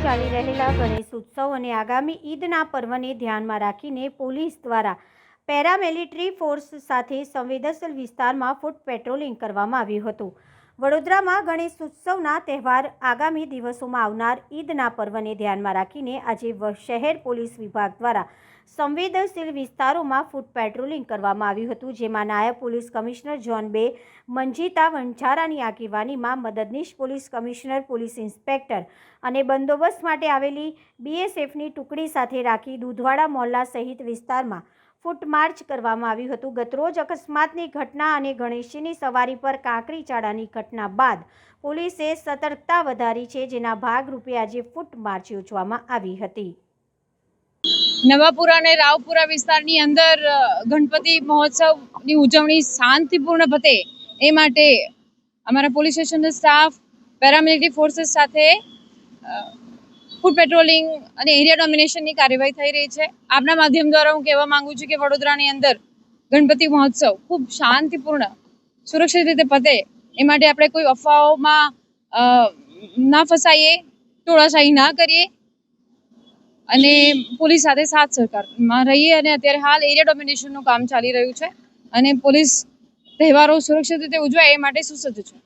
ચાલી રહેલા ગણેશ ઉત્સવ અને આગામી ઈદના પર્વને ધ્યાનમાં રાખીને પોલીસ દ્વારા પેરામિલિટરી ફોર્સ સાથે સંવેદનશીલ વિસ્તારમાં ફૂટ પેટ્રોલિંગ કરવામાં આવ્યું હતું. વડોદરામાં ગણેશ ઉત્સવના તહેવાર આગામી દિવસોમાં આવનાર ઈદના પર્વને ધ્યાનમાં રાખીને આજે શહેર પોલીસ વિભાગ દ્વારા સંવેદનશીલ વિસ્તારોમાં ફૂટ પેટ્રોલિંગ કરવામાં આવ્યું હતું, જેમાં નાયબ પોલીસ કમિશનર ઝોન 2 મંજીતા વંજારાની આગેવાનીમાં મદદનીશ પોલીસ કમિશનર, પોલીસ ઇન્સ્પેક્ટર અને બંદોબસ્ત માટે આવેલી બીએસએફની ટુકડી સાથે રાખી દૂધવાડા મોહલ્લા સહિત વિસ્તારમાં ફૂટ માર્ચ કરવામાં આવ્યું હતું. ગતરોજ અકસ્માતની ઘટના અને ગણેશજીની સવારી પર કાંકરી ચાળાની ઘટના બાદ પોલીસે સતર્કતા વધારી છે, જેના ભાગરૂપે આજે ફૂટ માર્ચ યોજવામાં આવી હતી. નવાપુરા અને રાવપુરા વિસ્તારની અંદર ગણપતિ મહોત્સવની ઉજવણી શાંતિપૂર્ણ પતે એ માટે અમારા પોલીસ સ્ટેશનનો સ્ટાફ પેરામિલિટરી ફોર્સીસ સાથે ફૂટ પેટ્રોલિંગ અને એરિયા ડોમિનેશનની કાર્યવાહી થઈ રહી છે. આપના માધ્યમ દ્વારા હું કહેવા માંગુ છું કે વડોદરાની અંદર ગણપતિ મહોત્સવ ખૂબ શાંતિપૂર્ણ સુરક્ષિત રીતે પતે એ માટે આપણે કોઈ અફવાઓમાં ના ફસાઈએ, ટોળાશાહી ના કરીએ અને પોલીસ સાથે સાથ સહકારમાં રહીએ. અને અત્યારે હાલ એરિયા ડોમિનેશનનું કામ ચાલી રહ્યું છે અને પોલીસ તહેવારો સુરક્ષિત રીતે ઉજવાય એ માટે સુસજ્જ છે.